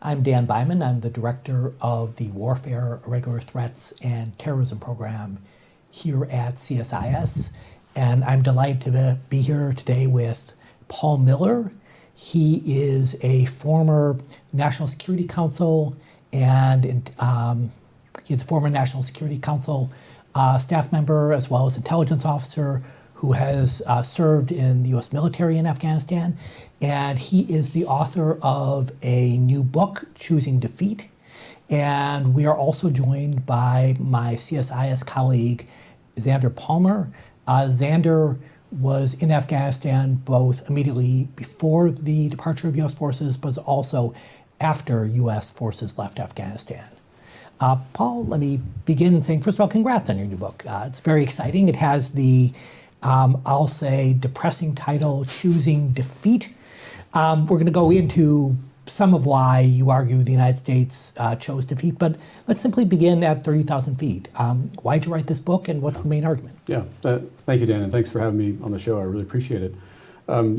I'm Dan Byman. I'm the director of the Warfare, Irregular Threats, and Terrorism program here at CSIS. And I'm delighted to be here today with Paul Miller. He is a former National Security Council and he's a former National Security Council staff member as well as intelligence officer who has served in the U.S. military in Afghanistan. And he is the author of a new book, Choosing Defeat. And we are also joined by my CSIS colleague, Xander Palmer. Xander was in Afghanistan both immediately before the departure of U.S. forces, but also after U.S. forces left Afghanistan. Paul, let me begin in saying, first of all, congrats on your new book. It's very exciting. It has the, I'll say, depressing title, Choosing Defeat. We're going to go into some of why you argue the United States chose defeat, but let's simply begin at 30,000 feet. Why'd you write this book, and what's the main argument? Yeah, thank you, Dan, and thanks for having me on the show. I really appreciate it.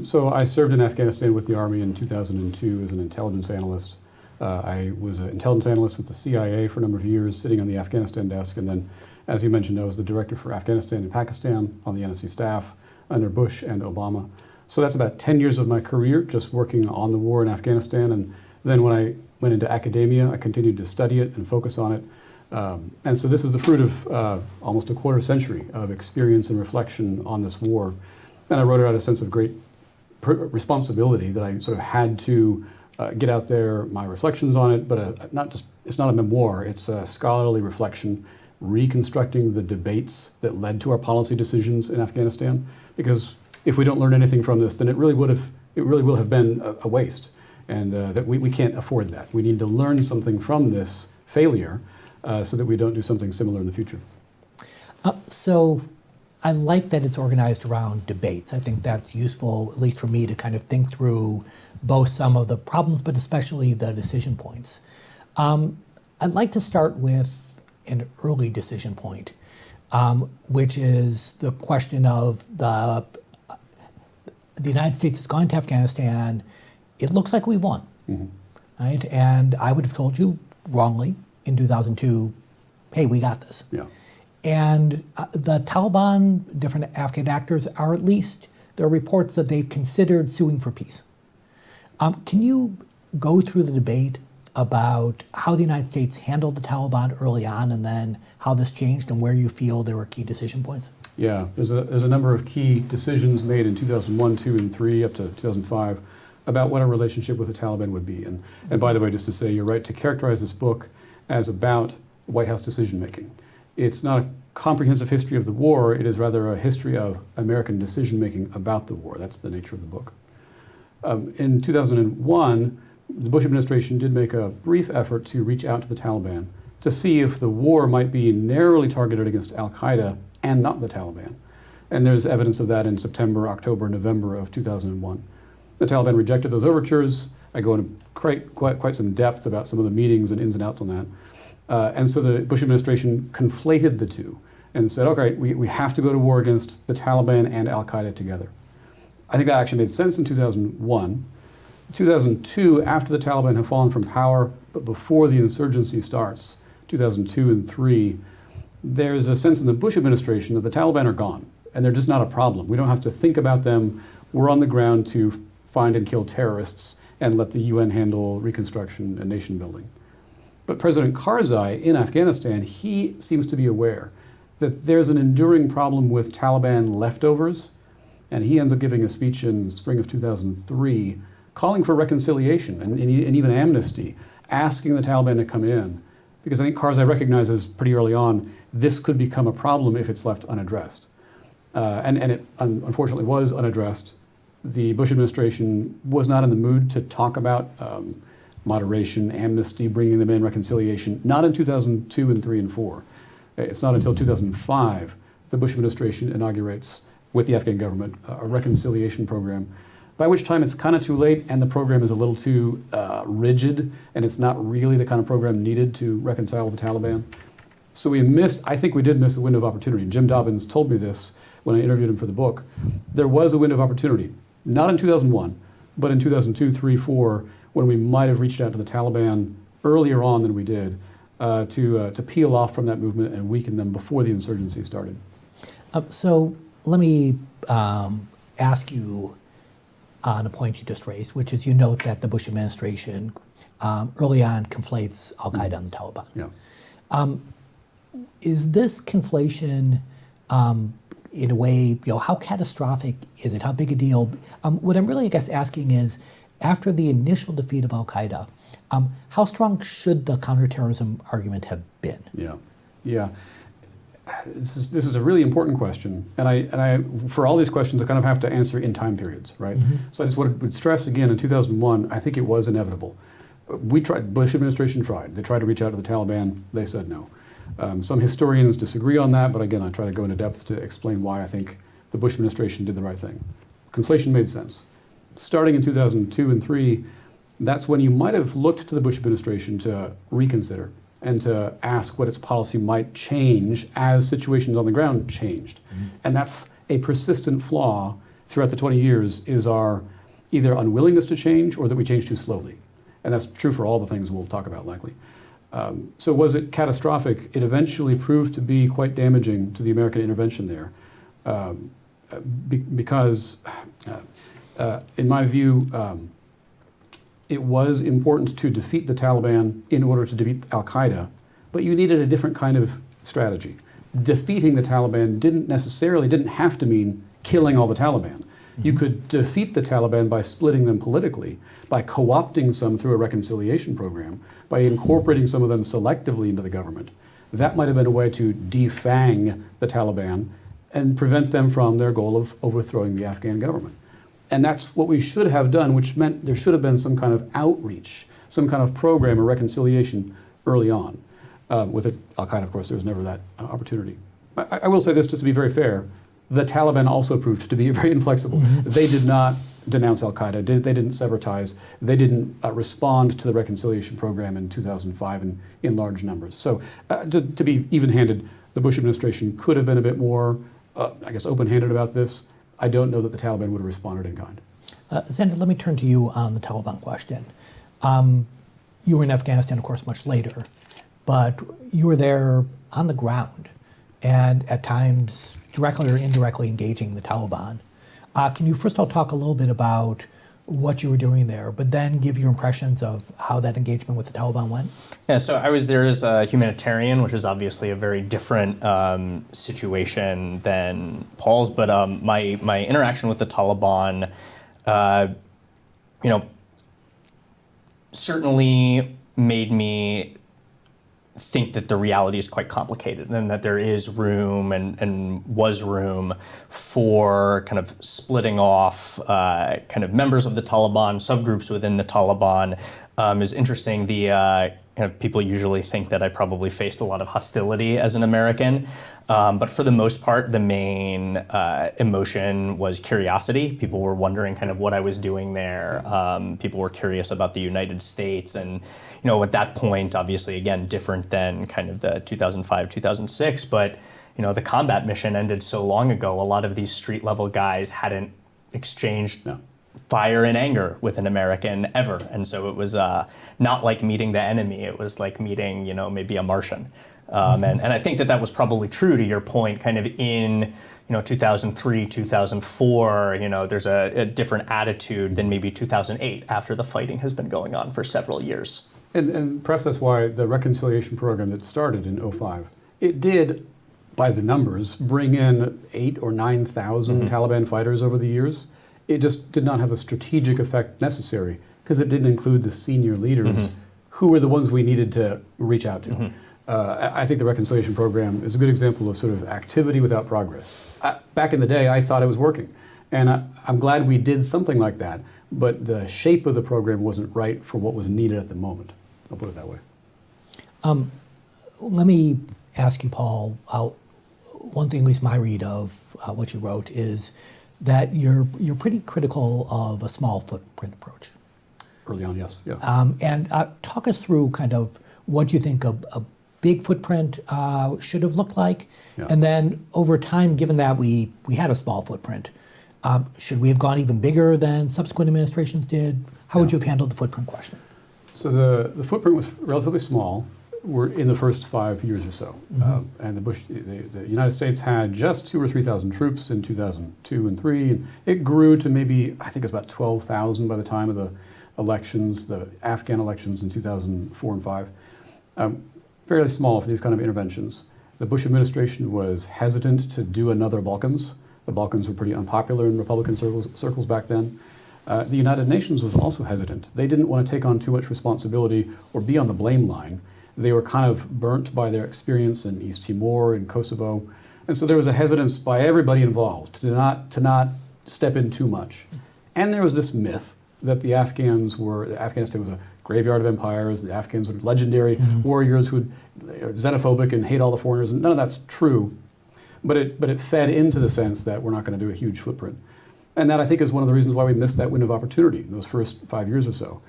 So I served in Afghanistan with the Army in 2002 as an intelligence analyst. I was an intelligence analyst with the CIA for a number of years, sitting on the Afghanistan desk, and then, as you mentioned, I was the director for Afghanistan and Pakistan on the NSC staff under Bush and Obama. So that's about 10 years of my career just working on the war in Afghanistan, and then when I went into academia, I continued to study it and focus on it. And so this is the fruit of almost a quarter century of experience and reflection on this war. And I wrote it out of a sense of great responsibility that I sort of had to get out there my reflections on it, but it's not a memoir, it's a scholarly reflection reconstructing the debates that led to our policy decisions in Afghanistan. Because if we don't learn anything from this, then it really will have been a waste, and that we can't afford that. We need to learn something from this failure so that we don't do something similar in the future. So I like that it's organized around debates. I think that's useful, at least for me, to kind of think through both some of the problems, but especially the decision points. I'd like to start with an early decision point, which is the question of the United States has gone to Afghanistan. It looks like we've won, right? And I would have told you wrongly in 2002, hey, we got this. Yeah. And the Taliban, different Afghan actors, are at least, there are reports that they've considered suing for peace. Can you go through the debate about how the United States handled the Taliban early on, and then how this changed, and where you feel there were key decision points? Yeah, there's a number of key decisions made in 2001, 2, and 3, up to 2005, about what our relationship with the Taliban would be. And by the way, just to say, you're right to characterize this book as about White House decision-making. It's not a comprehensive history of the war, it is rather a history of American decision-making about the war. That's the nature of the book. In 2001, the Bush administration did make a brief effort to reach out to the Taliban to see if the war might be narrowly targeted against al-Qaeda and not the Taliban. And there's evidence of that in September, October, November of 2001. The Taliban rejected those overtures. I go into quite some depth about some of the meetings and ins and outs on that. And so the Bush administration conflated the two and said, okay, we have to go to war against the Taliban and al-Qaeda together. I think that actually made sense in 2001. 2002, after the Taliban have fallen from power, but before the insurgency starts, 2002 and 3, there's a sense in the Bush administration that the Taliban are gone, and they're just not a problem. We don't have to think about them. We're on the ground to find and kill terrorists and let the UN handle reconstruction and nation building. But President Karzai in Afghanistan, he seems to be aware that there's an enduring problem with Taliban leftovers, and he ends up giving a speech in spring of 2003 calling for reconciliation and even amnesty, asking the Taliban to come in, because I think Karzai recognizes pretty early on this could become a problem if it's left unaddressed. And it unfortunately was unaddressed. The Bush administration was not in the mood to talk about moderation, amnesty, bringing them in, reconciliation, not in 2002 and 3 and 4. It's not until 2005 the Bush administration inaugurates with the Afghan government a reconciliation program, by which time it's kind of too late and the program is a little too rigid, and it's not really the kind of program needed to reconcile with the Taliban. So I think we did miss a window of opportunity. Jim Dobbins told me this when I interviewed him for the book. There was a window of opportunity, not in 2001, but in 2002, 3, 4, when we might have reached out to the Taliban earlier on than we did to peel off from that movement and weaken them before the insurgency started. So let me ask you on a point you just raised, which is you note that the Bush administration early on conflates al-Qaeda and the Taliban. Yeah. Is this conflation, in a way, how catastrophic is it? How big a deal? What I'm really, I guess, asking is, after the initial defeat of al-Qaeda, how strong should the counterterrorism argument have been? Yeah. This is a really important question, and I for all these questions I kind of have to answer in time periods, right? Mm-hmm. So I just would stress again, in 2001, I think it was inevitable. Bush administration tried. They tried to reach out to the Taliban. They said no. Some historians disagree on that, but again, I try to go into depth to explain why I think the Bush administration did the right thing. Conflation made sense. Starting in 2002 and 3, that's when you might have looked to the Bush administration to reconsider and to ask what its policy might change as situations on the ground changed. Mm-hmm. And that's a persistent flaw throughout the 20 years, is our either unwillingness to change or that we change too slowly. And that's true for all the things we'll talk about likely. So was it catastrophic? It eventually proved to be quite damaging to the American intervention there, because in my view, it was important to defeat the Taliban in order to defeat al-Qaeda, but you needed a different kind of strategy. Defeating the Taliban didn't have to mean killing all the Taliban. Mm-hmm. You could defeat the Taliban by splitting them politically, by co-opting some through a reconciliation program, by incorporating some of them selectively into the government. That might have been a way to defang the Taliban and prevent them from their goal of overthrowing the Afghan government. And that's what we should have done, which meant there should have been some kind of outreach, some kind of program or reconciliation early on. With al-Qaeda, of course, there was never that opportunity. I will say this, just to be very fair, the Taliban also proved to be very inflexible. Mm-hmm. They did not denounce al-Qaeda, they didn't sever ties, they didn't respond to the reconciliation program in 2005 in large numbers. So to be even-handed, the Bush administration could have been a bit more, open-handed about this. I don't know that the Taliban would have responded in kind. Xander, let me turn to you on the Taliban question. You were in Afghanistan, of course, much later, but you were there on the ground and at times directly or indirectly engaging the Taliban. Can you first of all talk a little bit about what you were doing there, but then give your impressions of how that engagement with the Taliban went? Yeah, so I was there as a humanitarian, which is obviously a very different situation than Paul's, but my interaction with the Taliban, certainly made me think that the reality is quite complicated and that there is room and was room for kind of splitting off kind of members of the Taliban, subgroups within the Taliban. Is interesting. The people usually think that I probably faced a lot of hostility as an American, but for the most part, the main emotion was curiosity. People were wondering kind of what I was doing there. People were curious about the United States, and at that point, obviously, again, different than kind of the 2005, 2006, but the combat mission ended so long ago. A lot of these street level guys hadn't exchanged fire and anger with an American ever. And so it was not like meeting the enemy. It was like meeting, maybe a Martian. And I think that was probably true to your point, kind of in 2003, 2004, there's a different attitude than maybe 2008 after the fighting has been going on for several years. And perhaps that's why the reconciliation program that started in 2005, it did, by the numbers, bring in 8,000 or 9,000 Taliban fighters over the years. It just did not have the strategic effect necessary because it didn't include the senior leaders who were the ones we needed to reach out to. I think the reconciliation program is a good example of sort of activity without progress. Back in the day, I thought it was working. And I'm glad we did something like that, but the shape of the program wasn't right for what was needed at the moment. I'll put it that way. Let me ask you, Paul, one thing, at least my read of what you wrote, is that you're pretty critical of a small footprint approach. Early on, yes. Yeah. And talk us through kind of what you think a big footprint should have looked like. Yeah. And then over time, given that we had a small footprint, Should we have gone even bigger than subsequent administrations did? How would you have handled the footprint question? So the footprint was relatively small. We're in the first 5 years or so, and the United States had just 2,000 or 3,000 troops in 2002 and 3, and it grew to maybe, I think it was about 12,000 by the time of the elections, the Afghan elections in 2004 and 5. Fairly small for these kind of interventions. The Bush administration was hesitant to do another Balkans. The Balkans were pretty unpopular in Republican circles back then. The United Nations was also hesitant. They didn't want to take on too much responsibility or be on the blame line. They were kind of burnt by their experience in East Timor and Kosovo. And so there was a hesitance by everybody involved to not step in too much. And there was this myth that Afghanistan was a graveyard of empires, the Afghans were legendary warriors who are xenophobic and hate all the foreigners, and none of that's true. But it fed into the sense that we're not going to do a huge footprint. And that, I think, is one of the reasons why we missed that window of opportunity in those first 5 years or so,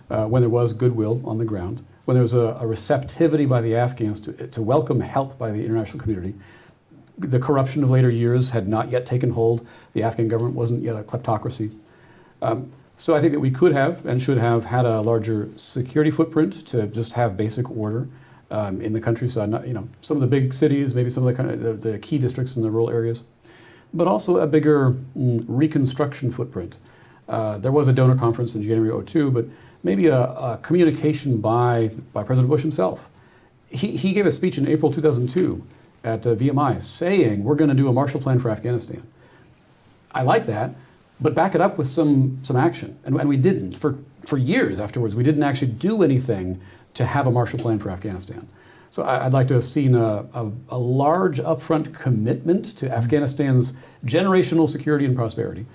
when there was goodwill on the ground, when there was a receptivity by the Afghans to welcome help by the international community. The corruption of later years had not yet taken hold. The Afghan government wasn't yet a kleptocracy. So I think that we could have and should have had a larger security footprint to just have basic order in the countryside. Some of the big cities, maybe some of the key districts in the rural areas, but also a bigger reconstruction footprint. There was a donor conference in January '02, but maybe a communication by President Bush himself. He gave a speech in April 2002 at VMI saying, we're going to do a Marshall Plan for Afghanistan. I like that, but back it up with some action. And we didn't. For years afterwards, we didn't actually do anything to have a Marshall Plan for Afghanistan. So I'd like to have seen a large upfront commitment to Afghanistan's generational security and prosperity.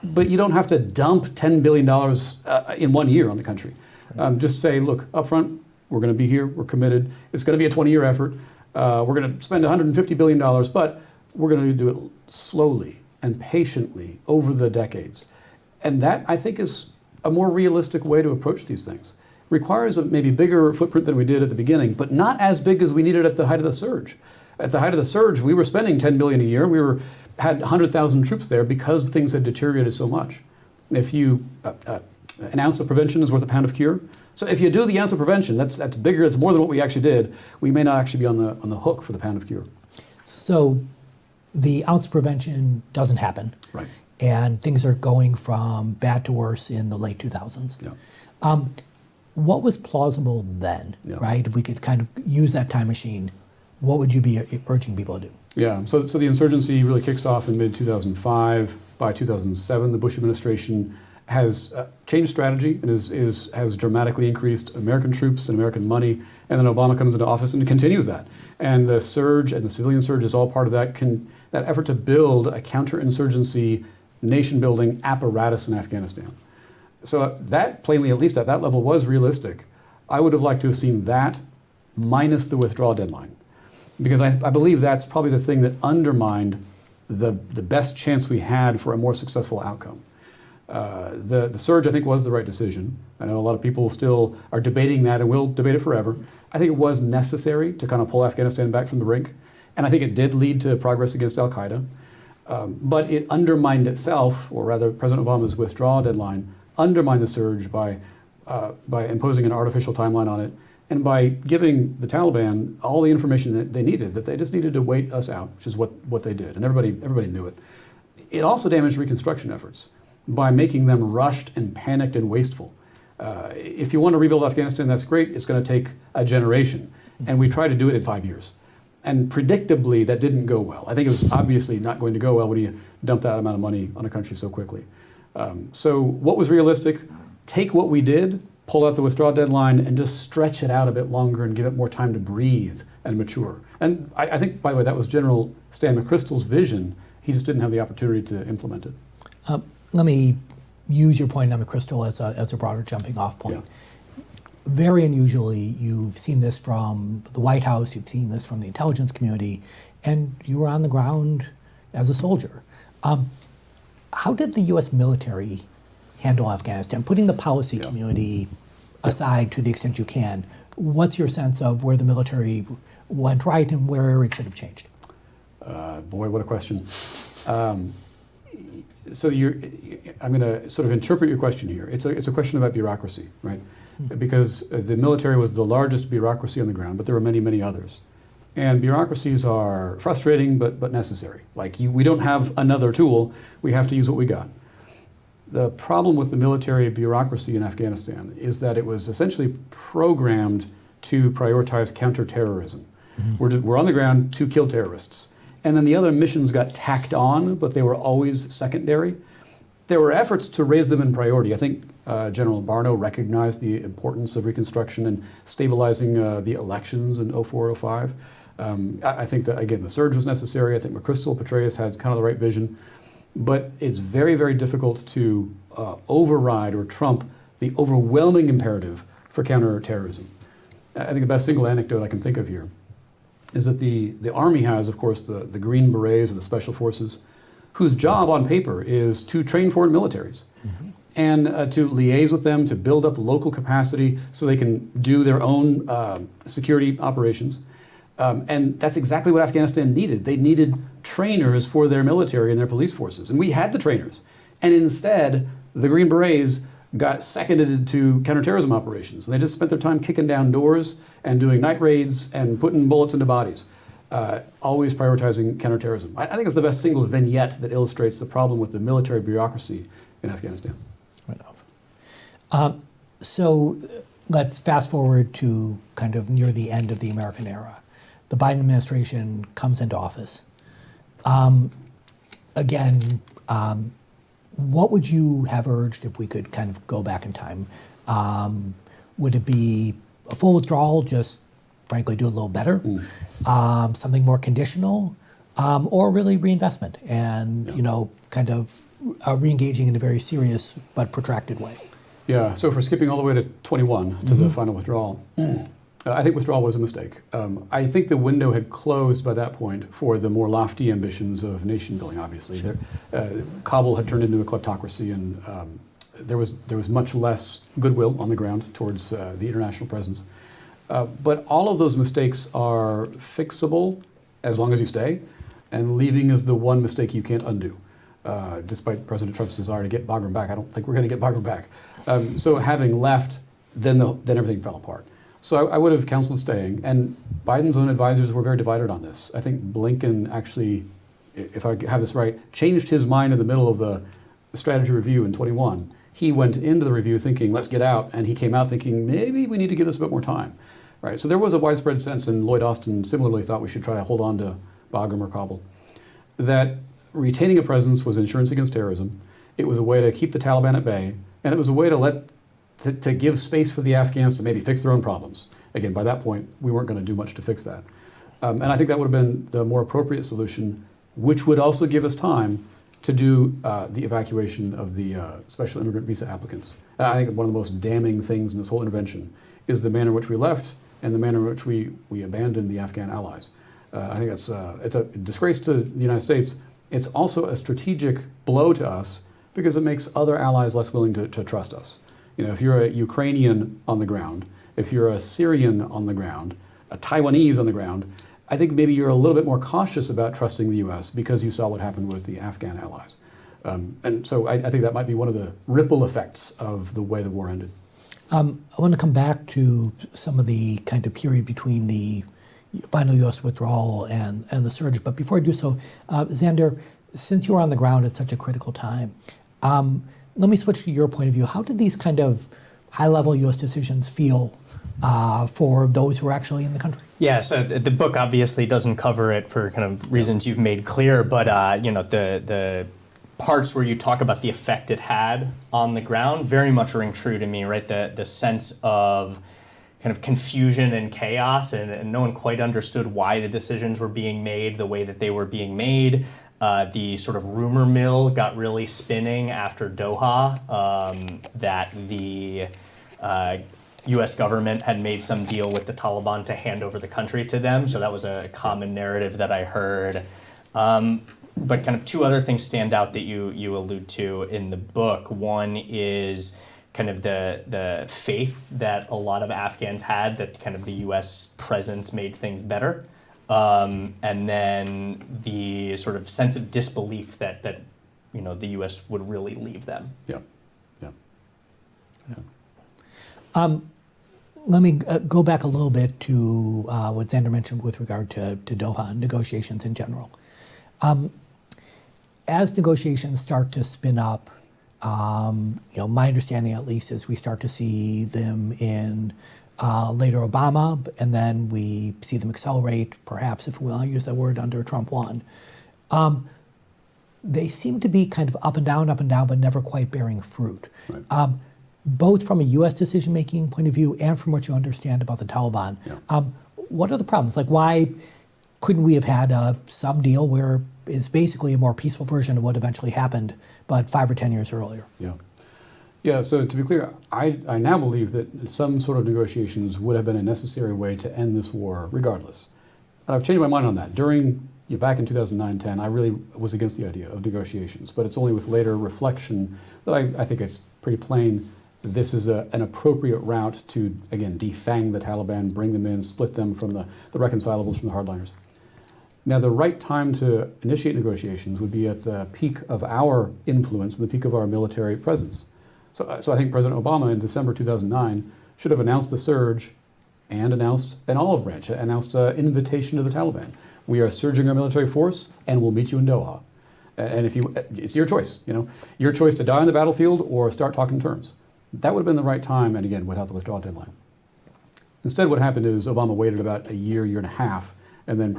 But you don't have to dump $10 billion in 1 year on the country. Just say, look, upfront, we're going to be here, we're committed. It's going to be a 20-year effort. We're going to spend $150 billion, but we're going to do it slowly and patiently over the decades. And that, I think, is a more realistic way to approach these things. Requires a maybe bigger footprint than we did at the beginning, but not as big as we needed at the height of the surge. At the height of the surge, we were spending $10 billion a year. We had 100,000 troops there because things had deteriorated so much. If you an ounce of prevention is worth a pound of cure. So if you do the ounce of prevention, that's bigger. It's more than what we actually did. We may not actually be on the hook for the pound of cure. So the ounce of prevention doesn't happen, Right. And things are going from bad to worse in the late 2000s. Yeah. What was plausible then, Yeah. right? If we could kind of use that time machine, what would you be urging people to do? Yeah, so the insurgency really kicks off in mid-2005. By 2007, the Bush administration has changed strategy and has dramatically increased American troops and American money, and then Obama comes into office and continues that. And the surge and the civilian surge is all part of that effort to build a counterinsurgency, nation-building apparatus in Afghanistan. So that plainly, at least at that level, was realistic. I would have liked to have seen that minus the withdrawal deadline, because I believe that's probably the thing that undermined the best chance we had for a more successful outcome. The surge, I think, was the right decision. I know a lot of people still are debating that and will debate it forever. I think it was necessary to kind of pull Afghanistan back from the brink, and I think it did lead to progress against al-Qaeda. But it undermined itself, or rather President Obama's withdrawal deadline, undermined the surge by imposing an artificial timeline on it, and by giving the Taliban all the information that they needed, that they just needed to wait us out, which is what they did, and everybody knew it. It also damaged reconstruction efforts by making them rushed and panicked and wasteful. If you want to rebuild Afghanistan, that's great. It's going to take a generation, and we tried to do it in 5 years. And predictably, that didn't go well. I think it was obviously not going to go well when you dump that amount of money on a country so quickly. So what was realistic? Take what we did, pull out the withdrawal deadline, and just stretch it out a bit longer and give it more time to breathe and mature. And I think, by the way, that was General Stan McChrystal's vision. He just didn't have the opportunity to implement it. Let me use your point on McChrystal as a broader jumping off point. Yeah. Very unusually, you've seen this from the White House, you've seen this from the intelligence community, and you were on the ground as a soldier. How did the U.S. military handle Afghanistan? Putting the policy community aside to the extent you can, what's your sense of where the military went right and where it should have changed? Boy, what a question. so I'm going to sort of interpret your question here. It's a question about bureaucracy, right? Because the military was the largest bureaucracy on the ground, but there were many, many others. And bureaucracies are frustrating, but necessary. Like we don't have another tool, we have to use what we got. The problem with the military bureaucracy in Afghanistan is that it was essentially programmed to prioritize counterterrorism. We're on the ground to kill terrorists. And then the other missions got tacked on, but they were always secondary. There were efforts to raise them in priority. I think General Barno recognized the importance of reconstruction and stabilizing the elections in 04, 05. I think that, again, the surge was necessary. I think McChrystal Petraeus had kind of the right vision. But it's very, very difficult to override or trump the overwhelming imperative for counterterrorism. I think the best single anecdote I can think of here is that the Army has, of course, the Green Berets or the Special Forces, whose job on paper is to train foreign militaries and to liaise with them, to build up local capacity so they can do their own security operations. And that's exactly what Afghanistan needed. They needed trainers for their military and their police forces. And we had the trainers. And instead, the Green Berets got seconded to counterterrorism operations. And they just spent their time kicking down doors and doing night raids and putting bullets into bodies, always prioritizing counterterrorism. I think it's the best single vignette that illustrates the problem with the military bureaucracy in Afghanistan. Right off. So let's fast forward to kind of near the end of the American era. The Biden administration comes into office. Again, what would you have urged if we could kind of go back in time? Would it be a full withdrawal, just frankly do a little better? Something more conditional? Or really reinvestment and, kind of re-engaging in a very serious but protracted way? Yeah, so for skipping all the way to 21, to the final withdrawal, I think withdrawal was a mistake. I think the window had closed by that point for the more lofty ambitions of nation building, obviously. Sure. Kabul had turned into a kleptocracy, and there was much less goodwill on the ground towards the international presence. But all of those mistakes are fixable as long as you stay, and leaving is the one mistake you can't undo. Despite President Trump's desire to get Bagram back, I don't think we're going to get Bagram back. So having left, then everything fell apart. So I would have counseled staying, and Biden's own advisors were very divided on this. I think Blinken actually, if I have this right, changed his mind in the middle of the strategy review in 21. He went into the review thinking, let's get out, and he came out thinking, maybe we need to give this a bit more time. Right? So there was a widespread sense, and Lloyd Austin similarly thought we should try to hold on to Bagram or Kabul, that retaining a presence was insurance against terrorism. It was a way to keep the Taliban at bay, and it was a way to give space for the Afghans to maybe fix their own problems. Again, by that point, we weren't going to do much to fix that. And I think that would have been the more appropriate solution, which would also give us time to do the evacuation of the special immigrant visa applicants. I think one of the most damning things in this whole intervention is the manner in which we left and the manner in which we abandoned the Afghan allies. I think it's a disgrace to the United States. It's also a strategic blow to us because it makes other allies less willing to trust us. If you're a Ukrainian on the ground, if you're a Syrian on the ground, a Taiwanese on the ground, I think maybe you're a little bit more cautious about trusting the U.S. because you saw what happened with the Afghan allies. And so I think that might be one of the ripple effects of the way the war ended. I want to come back to some of the kind of period between the final U.S. withdrawal and the surge. But before I do so, Xander, since you were on the ground at such a critical time, let me switch to your point of view. How did these kind of high-level U.S. decisions feel for those who are actually in the country? Yeah, so the book obviously doesn't cover it for kind of reasons you've made clear, but the parts where you talk about the effect it had on the ground very much ring true to me, right? The sense of kind of confusion and chaos, and no one quite understood why the decisions were being made the way that they were being made. The sort of rumor mill got really spinning after Doha, that the U.S. government had made some deal with the Taliban to hand over the country to them. So that was a common narrative that I heard. But kind of two other things stand out that you allude to in the book. One is kind of the faith that a lot of Afghans had that kind of the U.S. presence made things better. And then the sort of sense of disbelief that the U.S. would really leave them. Yeah. Yeah. Let me go back a little bit to what Xander mentioned with regard to Doha and negotiations in general. As negotiations start to spin up, my understanding at least is we start to see them in later Obama, and then we see them accelerate, perhaps, if we want to use that word, under Trump 1. They seem to be kind of up and down, but never quite bearing fruit. Right. Both from a U.S. decision-making point of view and from what you understand about the Taliban. Yeah. What are the problems? Like, why couldn't we have had some deal where it's basically a more peaceful version of what eventually happened, but 5 or 10 years earlier? Yeah. Yeah, so to be clear, I now believe that some sort of negotiations would have been a necessary way to end this war regardless. And I've changed my mind on that. Back in 2009-10, I really was against the idea of negotiations, but it's only with later reflection that I think it's pretty plain that this is an appropriate route to, again, defang the Taliban, bring them in, split them from the reconcilables from the hardliners. Now, the right time to initiate negotiations would be at the peak of our influence and the peak of our military presence. So I think President Obama in December 2009 should have announced the surge and announced an olive branch, announced an invitation to the Taliban. We are surging our military force, and we'll meet you in Doha. And it's your choice, your choice to die on the battlefield or start talking terms. That would have been the right time, and again, without the withdrawal deadline. Instead, what happened is Obama waited about a year and a half, and then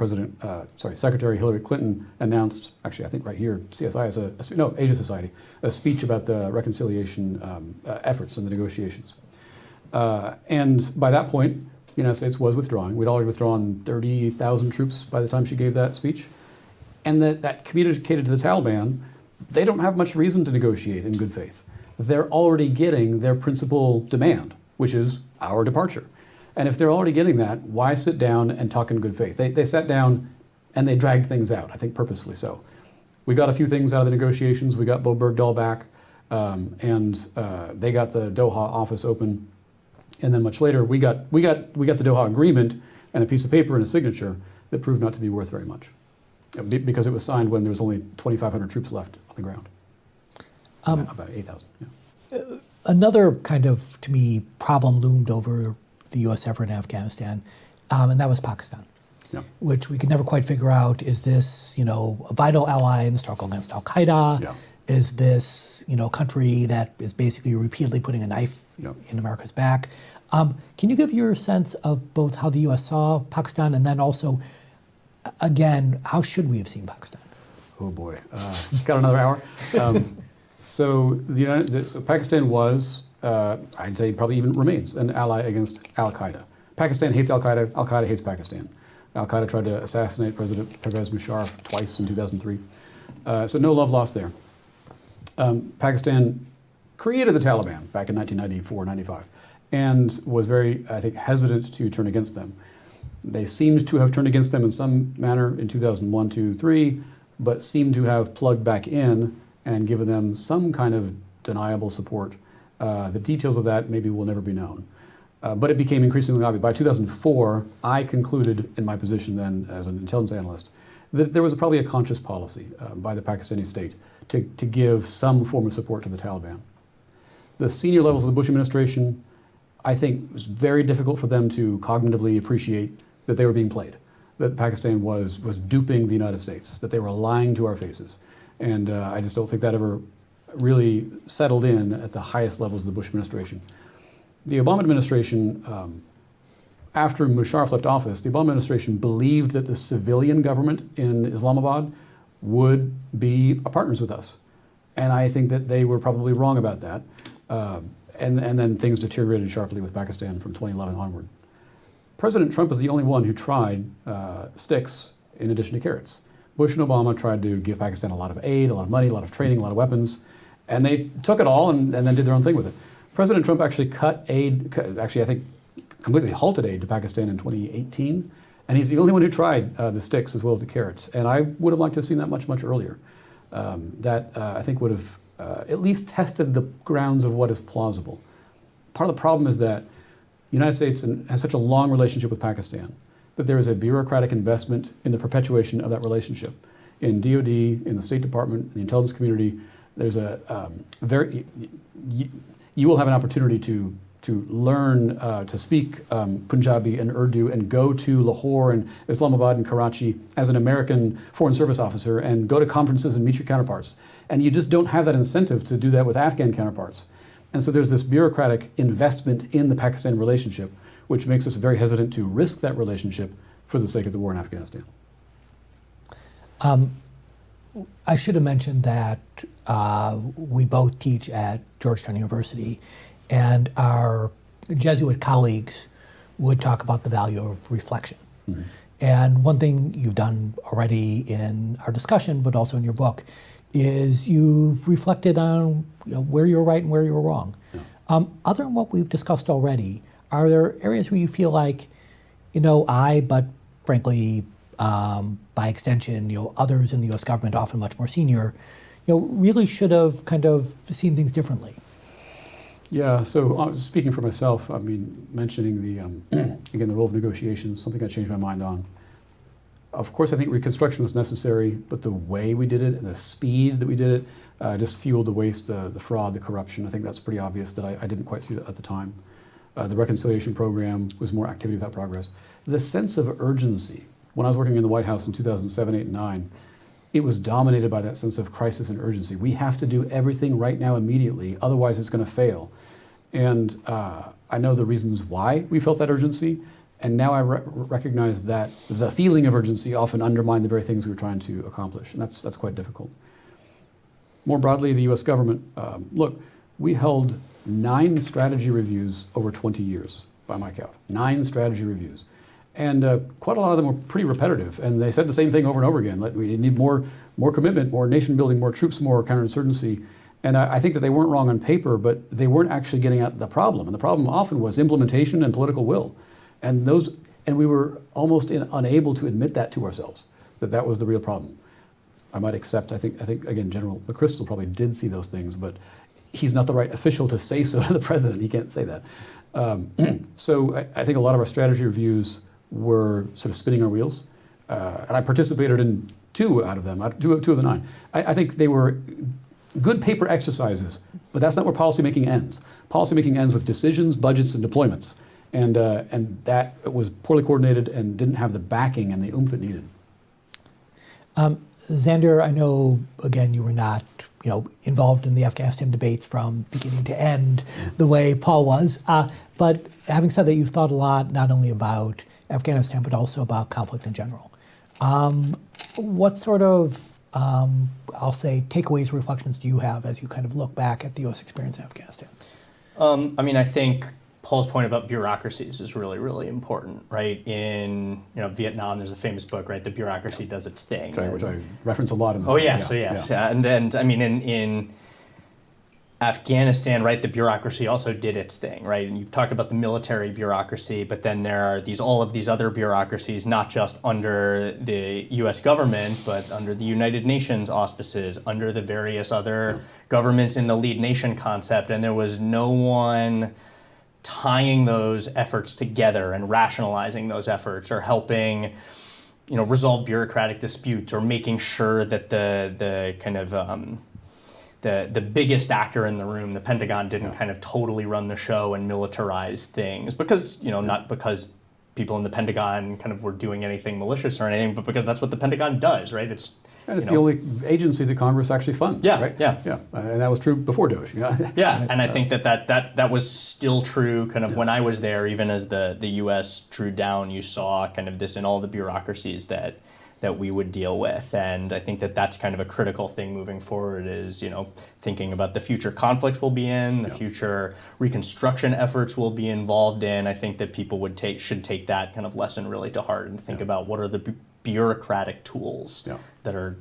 Secretary Hillary Clinton announced, actually I think right here, CSIS, Asia Society, a speech about the reconciliation efforts and the negotiations. And by that point, the United States was withdrawing. We'd already withdrawn 30,000 troops by the time she gave that speech. And that communicated to the Taliban, they don't have much reason to negotiate in good faith. They're already getting their principal demand, which is our departure. And if they're already getting that, why sit down and talk in good faith? They sat down and they dragged things out, I think purposely so. We got a few things out of the negotiations. We got Bo Bergdahl back, and they got the Doha office open. And then much later, we got the Doha agreement and a piece of paper and a signature that proved not to be worth very much, because it was signed when there was only 2,500 troops left on the ground. About 8,000. Yeah. Another kind of, to me, problem loomed over the U.S. effort in Afghanistan, and that was Pakistan, Yeah. which we could never quite figure out. Is this, a vital ally in the struggle against al-Qaeda? Yeah. Is this, country that is basically repeatedly putting a knife Yeah. in America's back? Can you give your sense of both how the U.S. saw Pakistan, and then also, again, how should we have seen Pakistan? Oh boy, got another hour. So Pakistan was, I'd say probably even remains, an ally against al-Qaeda. Pakistan hates al-Qaeda, al-Qaeda hates Pakistan. Al-Qaeda tried to assassinate President Pervez Musharraf twice in 2003. So no love lost there. Pakistan created the Taliban back in 1994-95 and was very, I think, hesitant to turn against them. They seemed to have turned against them in some manner in 2001, 2, 3, but seemed to have plugged back in and given them some kind of deniable support. The details of that maybe will never be known. But it became increasingly obvious. By 2004, I concluded in my position then as an intelligence analyst that there was probably a conscious policy by the Pakistani state to give some form of support to the Taliban. The senior levels of the Bush administration, I think it was very difficult for them to cognitively appreciate that they were being played, that Pakistan was duping the United States, that they were lying to our faces. And I just don't think that ever really settled in at the highest levels of the Bush administration. The Obama administration, after Musharraf left office, the Obama administration believed that the civilian government in Islamabad would be partners with us. And I think that they were probably wrong about that. And then things deteriorated sharply with Pakistan from 2011 onward. President Trump was the only one who tried sticks in addition to carrots. Bush and Obama tried to give Pakistan a lot of aid, a lot of money, a lot of training, a lot of weapons, and they took it all and then did their own thing with it. President Trump actually cut aid, I think completely halted aid to Pakistan in 2018, and he's the only one who tried the sticks as well as the carrots. And I would have liked to have seen that much, much earlier. I think would have at least tested the grounds of what is plausible. Part of the problem is that the United States has such a long relationship with Pakistan that there is a bureaucratic investment in the perpetuation of that relationship. in DoD, in the State Department, in the intelligence community, there's you will have an opportunity to learn to speak Punjabi and Urdu and go to Lahore and Islamabad and Karachi as an American Foreign Service officer and go to conferences and meet your counterparts. And you just don't have that incentive to do that with Afghan counterparts. And so there's this bureaucratic investment in the Pakistan relationship, which makes us very hesitant to risk that relationship for the sake of the war in Afghanistan. I should have mentioned that we both teach at Georgetown University, and our Jesuit colleagues would talk about the value of reflection. Mm-hmm. And one thing you've done already in our discussion, but also in your book, is you've reflected on where you're right and where you're wrong. Yeah. Other than what we've discussed already, are there areas where you feel like, but frankly, by extension, others in the U.S. government, often much more senior, really should have kind of seen things differently? Yeah, so speaking for myself, I mean, mentioning the, again, the role of negotiations, something I changed my mind on. Of course, I think Reconstruction was necessary, but the way we did it and the speed that we did it just fueled the waste, the fraud, the corruption. I think that's pretty obvious that I didn't quite see that at the time. The reconciliation program was more activity without progress. The sense of urgency, when I was working in the White House in 2007, 8, and 9, it was dominated by that sense of crisis and urgency. We have to do everything right now immediately, otherwise it's going to fail. And I know the reasons why we felt that urgency, and now I recognize that the feeling of urgency often undermined the very things we were trying to accomplish, and that's quite difficult. More broadly, the U.S. government, look, we held 9 strategy reviews over 20 years, by my count. 9 strategy reviews. And quite a lot of them were pretty repetitive, and they said the same thing over and over again. We need more commitment, more nation building, more troops, more counterinsurgency. And I think that they weren't wrong on paper, but they weren't actually getting at the problem. And the problem often was implementation and political will. And we were almost unable to admit that to ourselves, that was the real problem. I might accept, I think again, General McChrystal probably did see those things, but he's not the right official to say so to the president. He can't say that. So I think a lot of our strategy reviews were sort of spinning our wheels. And I participated in 2 out of them, 2 of the 9. I think they were good paper exercises, but that's not where policymaking ends. Policymaking ends with decisions, budgets, and deployments. And that was poorly coordinated and didn't have the backing and the oomph it needed. Xander, I know, again, you were not involved in the Afghanistan debates from beginning to end the way Paul was. But having said that, you've thought a lot not only about Afghanistan, but also about conflict in general. What sort of, I'll say, takeaways, reflections do you have as you kind of look back at the U.S. experience in Afghanistan? I think Paul's point about bureaucracies is really, really important, right? In Vietnam, there's a famous book, right? The bureaucracy does its thing. Which I reference a lot in this book. Oh, yes, yes. Yeah. And I mean, in Afghanistan, right, the bureaucracy also did its thing, right? And you've talked about the military bureaucracy, but then there are all of these other bureaucracies, not just under the U.S. government, but under the United Nations auspices, under the various other governments in the lead nation concept, and there was no one tying those efforts together and rationalizing those efforts or helping resolve bureaucratic disputes or making sure that the kind of the biggest actor in the room, the Pentagon, didn't kind of totally run the show and militarize things because, not because people in the Pentagon kind of were doing anything malicious or anything, but because that's what the Pentagon does, right? It's the only agency that Congress actually funds, right? Yeah. And that was true before DOJ. Yeah, and I think that was still true kind of when I was there, even as the U.S. drew down, you saw kind of this in all the bureaucracies that we would deal with. And I think that that's kind of a critical thing moving forward is, thinking about the future conflicts we'll be in, the future reconstruction efforts we'll be involved in. I think that people should take that kind of lesson really to heart and think about what are the bureaucratic tools that are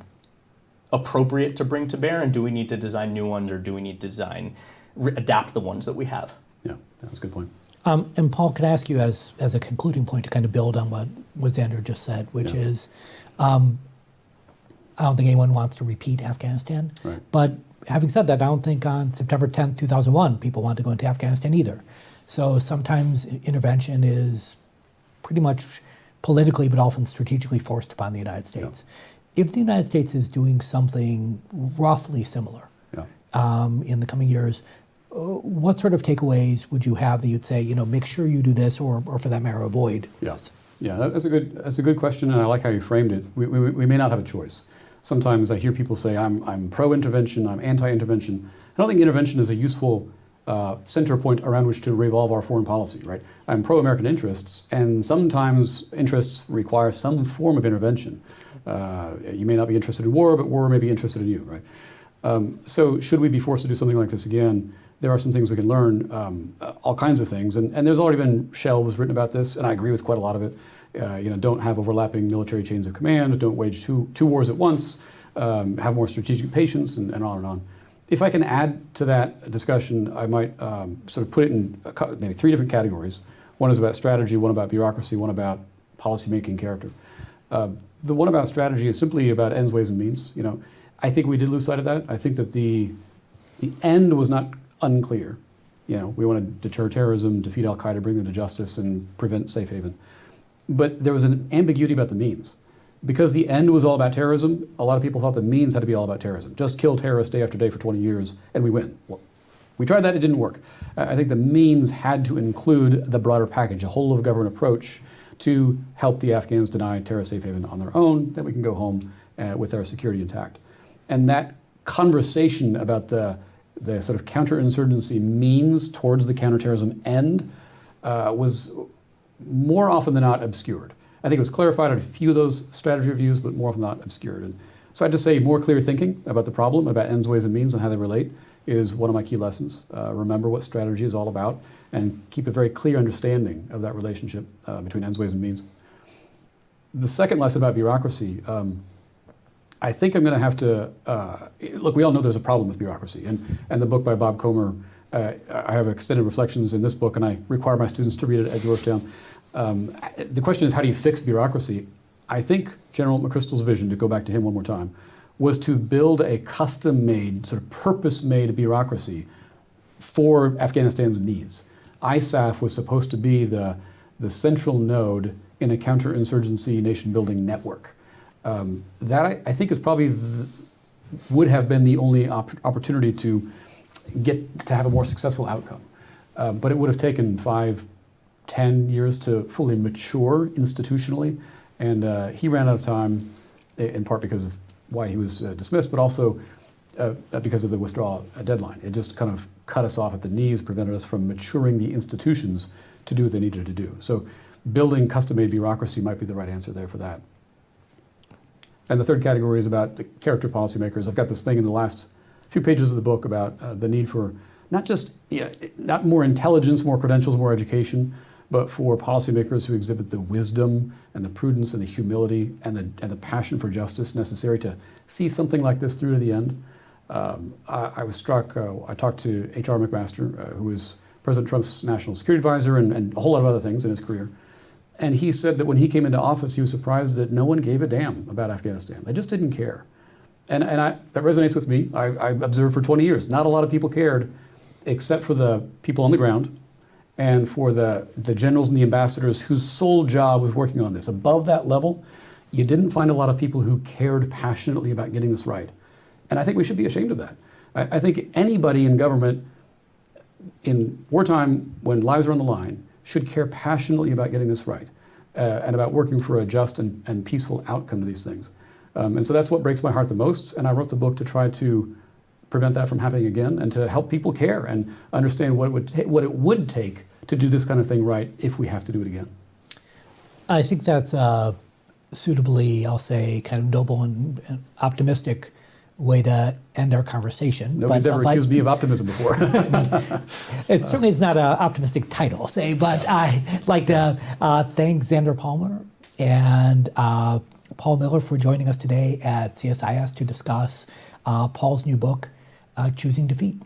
appropriate to bring to bear, and do we need to design new ones, or do we need to adapt the ones that we have? Yeah, that's a good point. And Paul, can I ask you as a concluding point to kind of build on what Xander just said, which is, I don't think anyone wants to repeat Afghanistan, right. But having said that, I don't think on September 10th, 2001, people want to go into Afghanistan either. So sometimes intervention is pretty much politically, but often strategically forced upon the United States. if the United States is doing something roughly similar in the coming years, what sort of takeaways would you have that you'd say, make sure you do this, or for that matter, avoid this? Yeah, that's a good question, and I like how you framed it. We may not have a choice. Sometimes I hear people say, I'm pro-intervention, I'm anti-intervention. I don't think intervention is a useful center point around which to revolve our foreign policy, right? I'm pro-American interests, and sometimes interests require some form of intervention. You may not be interested in war, but war may be interested in you, right? So should we be forced to do something like this again, there are some things we can learn, all kinds of things, and there's already been shelves written about this, and I agree with quite a lot of it. Don't have overlapping military chains of command, don't wage two wars at once, have more strategic patience, and on and on. If I can add to that discussion, I might sort of put it in maybe 3 different categories. One is about strategy, one about bureaucracy, one about policymaking character. The one about strategy is simply about ends, ways, and means. I think we did lose sight of that. I think that the end was not unclear. We want to deter terrorism, defeat al-Qaeda, bring them to justice, and prevent safe haven. But there was an ambiguity about the means. Because the end was all about terrorism, a lot of people thought the means had to be all about terrorism. Just kill terrorists day after day for 20 years, and we win. Well, we tried that, it didn't work. I think the means had to include the broader package, a whole-of-government approach to help the Afghans deny terrorist safe haven on their own, that we can go home with our security intact. And that conversation about the sort of counterinsurgency means towards the counterterrorism end was more often than not obscured. I think it was clarified in a few of those strategy reviews, but more often than not obscured. And so I'd just say more clear thinking about the problem, about ends, ways, and means, and how they relate is one of my key lessons. Remember what strategy is all about, and keep a very clear understanding of that relationship between ends, ways, and means. The second lesson about bureaucracy, I think I'm going to have to, look, we all know there's a problem with bureaucracy, and the book by Bob Comer, I have extended reflections in this book, and I require my students to read it at Georgetown. The question is, how do you fix bureaucracy? I think General McChrystal's vision, to go back to him one more time, was to build a custom-made, sort of purpose-made bureaucracy for Afghanistan's needs. ISAF was supposed to be the central node in a counterinsurgency nation-building network. That I think is probably would have been the only opportunity to get to have a more successful outcome. But it would have taken 5-10 years to fully mature institutionally, and he ran out of time, in part because of why he was dismissed, but also because of the withdrawal deadline. It just kind of cut us off at the knees, prevented us from maturing the institutions to do what they needed to do. So building custom-made bureaucracy might be the right answer there for that. And the third category is about the character policymakers. I've got this thing in the last few pages of the book about the need for not more intelligence, more credentials, more education, but for policymakers who exhibit the wisdom and the prudence and the humility and the passion for justice necessary to see something like this through to the end. I was struck, I talked to H.R. McMaster, who was President Trump's national security advisor and a whole lot of other things in his career. And he said that when he came into office, he was surprised that no one gave a damn about Afghanistan. They just didn't care. And that resonates with me. I observed for 20 years. Not a lot of people cared, except for the people on the ground and for the generals and the ambassadors whose sole job was working on this. Above that level, you didn't find a lot of people who cared passionately about getting this right. And I think we should be ashamed of that. I think anybody in government in wartime, when lives are on the line, should care passionately about getting this right and about working for a just and peaceful outcome to these things. And so that's what breaks my heart the most. And I wrote the book to try to prevent that from happening again and to help people care and understand what it would take to do this kind of thing right if we have to do it again. I think that's suitably, I'll say, kind of noble and optimistic way to end our conversation. Nobody's ever accused me of optimism before. It certainly is not an optimistic title, I'll say, but I'd like to thank Xander Palmer and Paul Miller for joining us today at CSIS to discuss Paul's new book, Choosing Defeat.